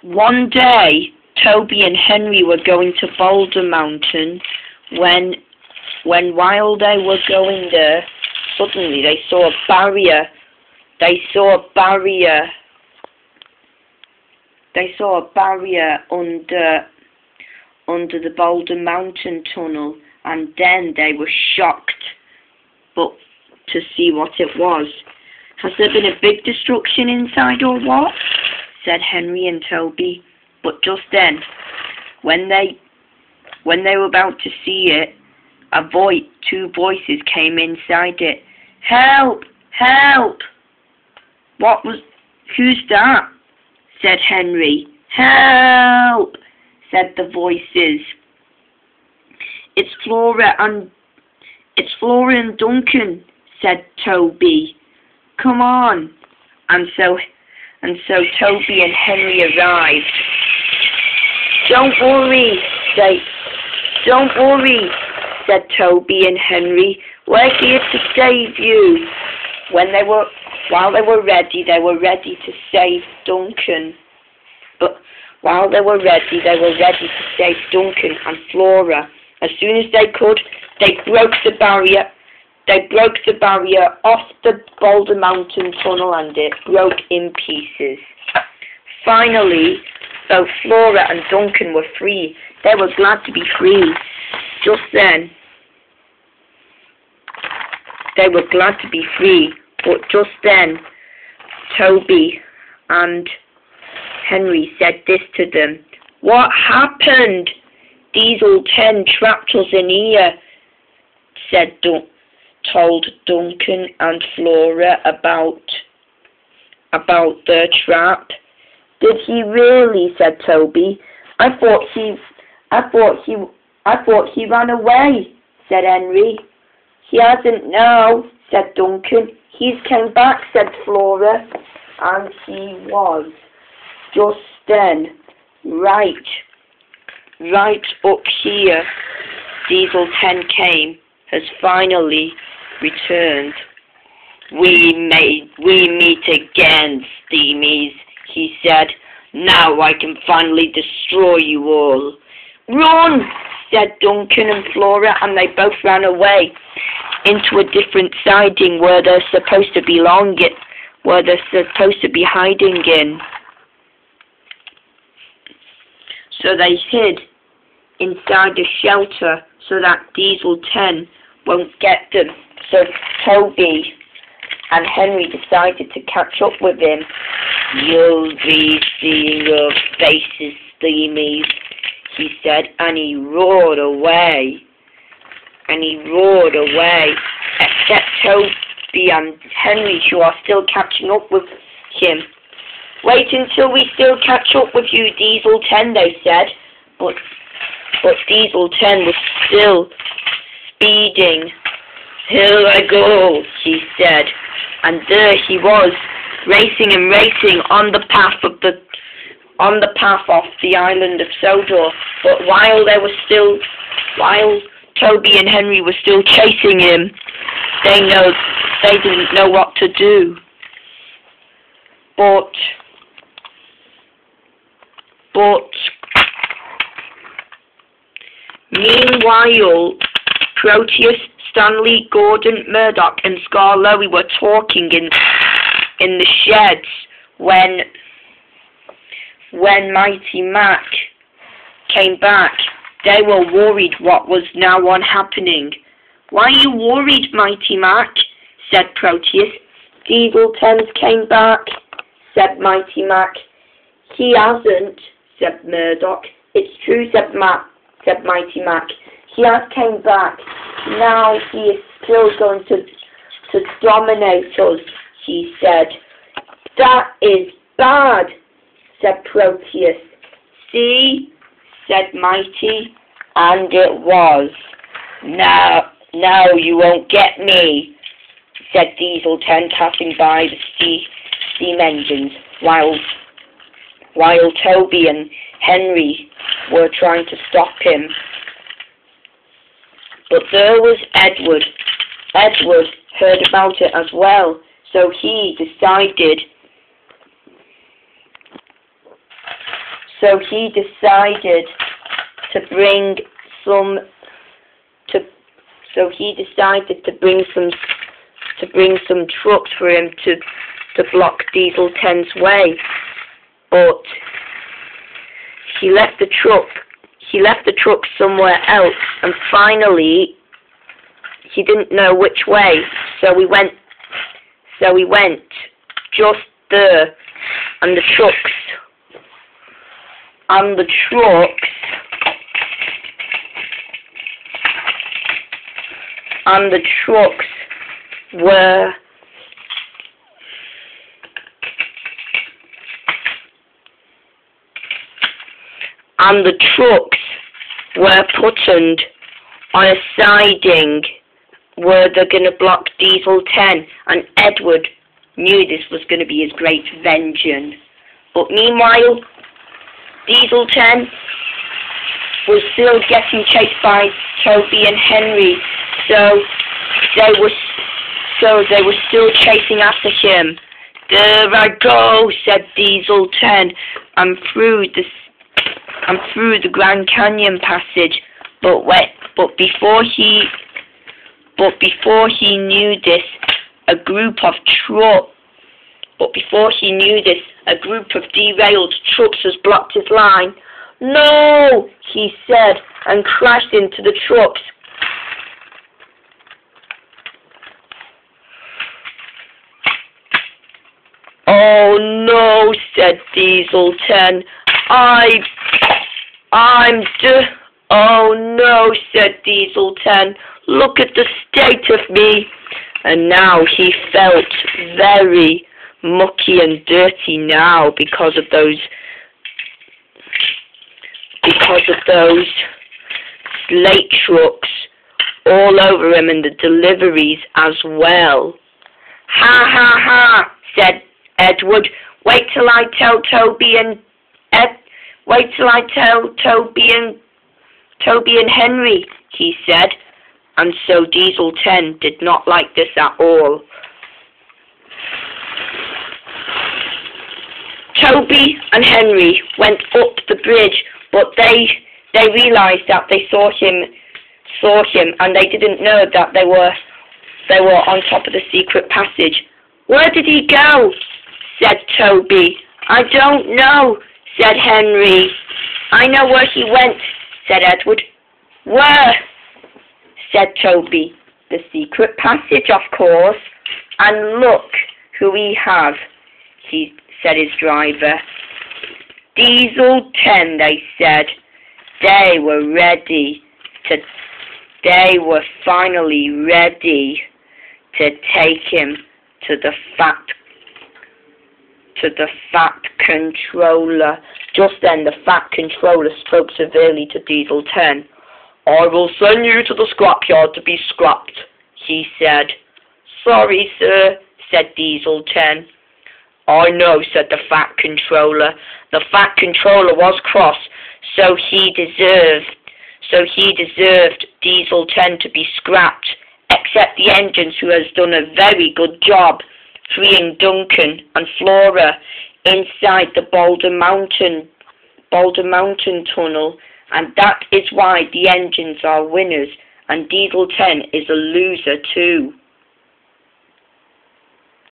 One day, Toby and Henry were going to Boulder Mountain when while they were going there, suddenly they saw a barrier. They saw a barrier under the Boulder Mountain tunnel, and then they were shocked but to see what it was. "Has there been a big destruction inside or what?" said Henry and Toby. But just then, when they were about to see it, two voices came inside it. "Help! Help!" "Who's that?" said Henry. "Help!" said the voices. It's Flora and Duncan," said Toby. "Come on." And so Toby and Henry arrived. Don't worry," said Toby and Henry. "We're here to save you." While they were ready to save Duncan. But while they were ready to save Duncan and Flora. As soon as they could, they broke the barrier. They broke the barrier off the Boulder Mountain tunnel, and it broke in pieces. Finally, though Flora and Duncan were free, they were glad to be free. Just then, they were glad to be free, but just then, Toby and Henry said this to them. "What happened? Diesel 10 trapped us in here," told Duncan and Flora about their trap. "Did he really?" said Toby. I thought he ran away," said Henry. "He hasn't now," said Duncan. "He's came back," said Flora. And he was. Just then, right up here, Diesel 10 has finally returned. We meet again, Steamies," he said. "Now I can finally destroy you all." "Run!" said Duncan and Flora, and they both ran away into a different siding where they're supposed to belong, where they're supposed to be hiding in. So they hid inside a shelter so that Diesel 10 won't get them. So Toby and Henry decided to catch up with him. "You'll be seeing your faces, Steamies," he said, and he roared away. Except Toby and Henry, who are still catching up with him. "Wait until we still catch up with you, Diesel 10, they said. But Diesel 10 was still speeding. "Here I go," he said. And there he was, racing on the path of the island of Sodor. But while Toby and Henry were still chasing him, they didn't know what to do. But meanwhile, Proteus, Stanley, Gordon, Murdoch, and Skarloey were talking in the sheds when Mighty Mac came back. They were worried what was now on happening. "Why are you worried, Mighty Mac?" said Proteus. "Diesel 10 came back," said Mighty Mac. "He hasn't," said Murdoch. "It's true," said Mighty Mac. "He has came back. Now he is still going to dominate us," he said. "That is bad," said Proteus. "See?" said Mighty, and it was. Now you won't get me," said Diesel 10, passing by the steam engines, while Toby and Henry were trying to stop him. But there was Edward. Edward heard about it as well, so he decided So he decided to bring some trucks for him to block Diesel 10's way. But he left the truck somewhere else, and finally he didn't know which way, so he went just there, and the trucks were put on a siding where they're going to block Diesel 10, and Edward knew this was going to be his great vengeance. But meanwhile, Diesel 10 was still getting chased by Toby and Henry, so they were still chasing after him. "There I go," said Diesel 10. I'm through the Grand Canyon passage." But before he knew this, a group of derailed trucks has blocked his line. "No," he said, and crashed into the trucks. "Oh no," said Diesel 10. "Oh no," said Diesel 10. "Look at the state of me." And now he felt very mucky and dirty now because of those slate trucks all over him, and the deliveries as well. "Ha ha ha," said Edward. Wait till I tell Toby and Henry," he said. And so Diesel 10 did not like this at all. Toby and Henry went up the bridge, but they realized that they saw him, and they didn't know that they were on top of the secret passage. "Where did he go?" said Toby. "I don't know," said Henry. "I know where he went," said Edward. "Where?" said Toby. "The secret passage, of course. And look who we have," said his driver. Diesel 10, they said. They were finally ready to take him to the Fat Controller. Just then the Fat Controller spoke severely to Diesel 10. "I will send you to the scrapyard to be scrapped," he said. "Sorry, sir," said Diesel 10. "I know," said the Fat Controller. The Fat Controller was cross, so he deserved Diesel 10 to be scrapped, except the engines, who has done a very good job freeing Duncan and Flora inside the Boulder Mountain tunnel, and that is why the engines are winners, and Diesel 10 is a loser too.